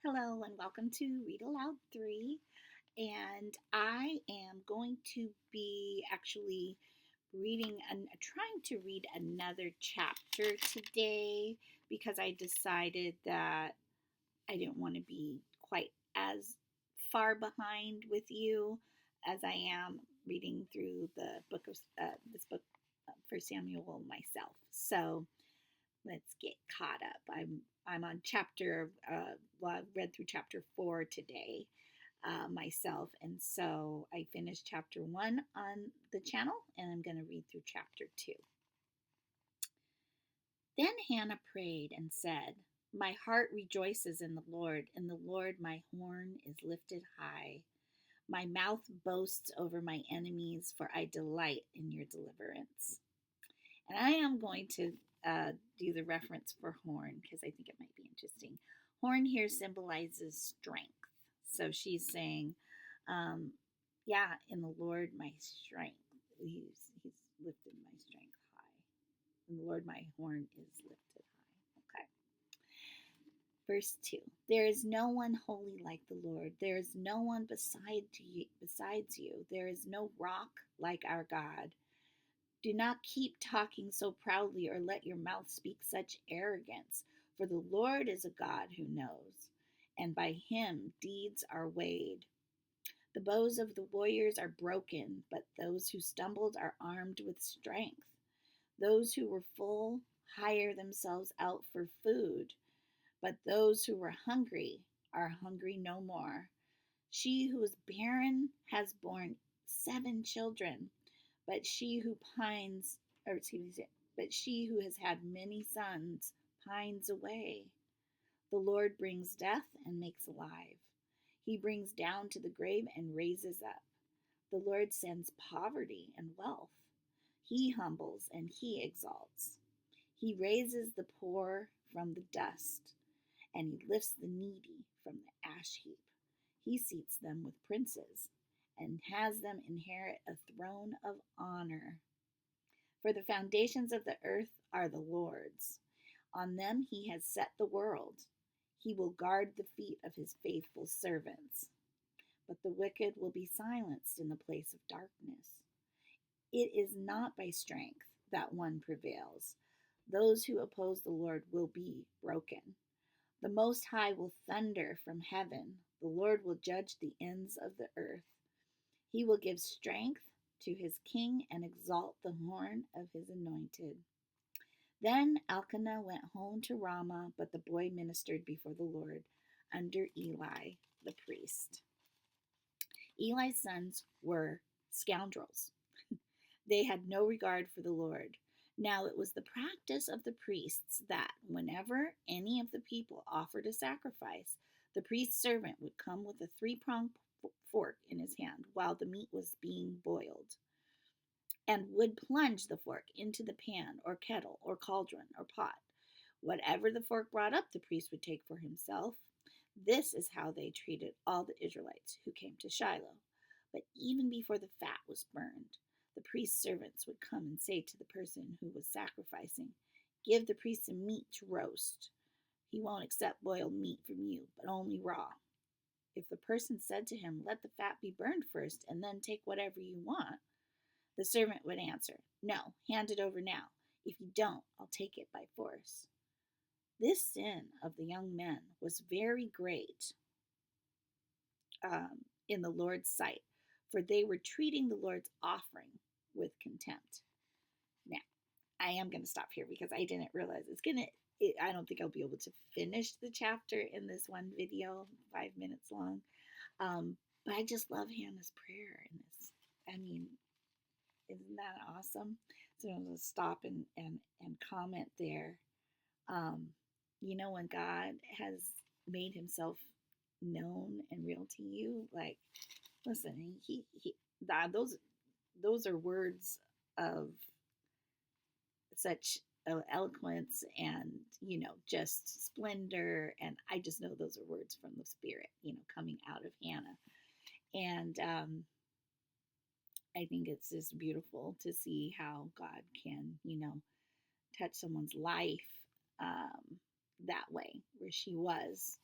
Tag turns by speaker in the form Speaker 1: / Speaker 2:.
Speaker 1: Hello and welcome to Read Aloud 3. And I am going to be actually trying to read another chapter today because I decided that I didn't want to be quite as far behind with you as I am reading through the book of this book for Samuel myself. So let's get caught up. I'm on I've read through chapter 4 today myself, and so I finished chapter 1 on the channel, and I'm going to read through chapter 2. Then Hannah prayed and said, "My heart rejoices in the Lord my horn is lifted high. My mouth boasts over my enemies, for I delight in your deliverance." And I am going to do the reference for horn because I think it might be interesting. Horn here symbolizes strength. So she's saying, yeah, in the Lord my strength. He's lifted my strength high. In the Lord my horn is lifted high. Okay. Verse 2. There is no one holy like the Lord. There is no one besides you. There is no rock like our God. Do not keep talking so proudly or let your mouth speak such arrogance, for the Lord is a God who knows, and by him deeds are weighed. The bows of the warriors are broken, but those who stumbled are armed with strength. Those who were full hire themselves out for food, but those who were hungry are hungry no more. She who is barren has borne 7 children. But she who has had many sons pines away. The Lord brings death and makes alive. He brings down to the grave and raises up. The Lord sends poverty and wealth. He humbles and he exalts. He raises the poor from the dust, and he lifts the needy from the ash heap. He seats them with princes and has them inherit a throne of honor. For the foundations of the earth are the Lord's. On them he has set the world. He will guard the feet of his faithful servants. But the wicked will be silenced in the place of darkness. It is not by strength that one prevails. Those who oppose the Lord will be broken. The Most High will thunder from heaven. The Lord will judge the ends of the earth. He will give strength to his king and exalt the horn of his anointed. Then Elkanah went home to Ramah, but the boy ministered before the Lord under Eli the priest. Eli's sons were scoundrels. They had no regard for the Lord. Now it was the practice of the priests that whenever any of the people offered a sacrifice, the priest's servant would come with a 3-pronged fork in his hand while the meat was being boiled, and would plunge the fork into the pan or kettle or cauldron or pot. Whatever the fork brought up, the priest would take for himself. This is how they treated all the Israelites who came to Shiloh. But even before the fat was burned, the priest's servants would come and say to the person who was sacrificing, "Give the priest some meat to roast. He won't accept boiled meat from you, but only raw." If the person said to him, "Let the fat be burned first, and then take whatever you want," the servant would answer, "No, hand it over now. If you don't, I'll take it by force." This sin of the young men was very great in the Lord's sight, for they were treating the Lord's offering with contempt. Now, I am going to stop here because I didn't realize I don't think I'll be able to finish the chapter in this one video, 5 minutes long. But I just love Hannah's prayer in this. I mean, isn't that awesome? So I'm going to stop and comment there. When God has made himself known and real to you, like, listen, those are words of such eloquence and just splendor, and I just know those are words from the Spirit coming out of Hannah. And I think it's just beautiful to see how God can touch someone's life that way, where she was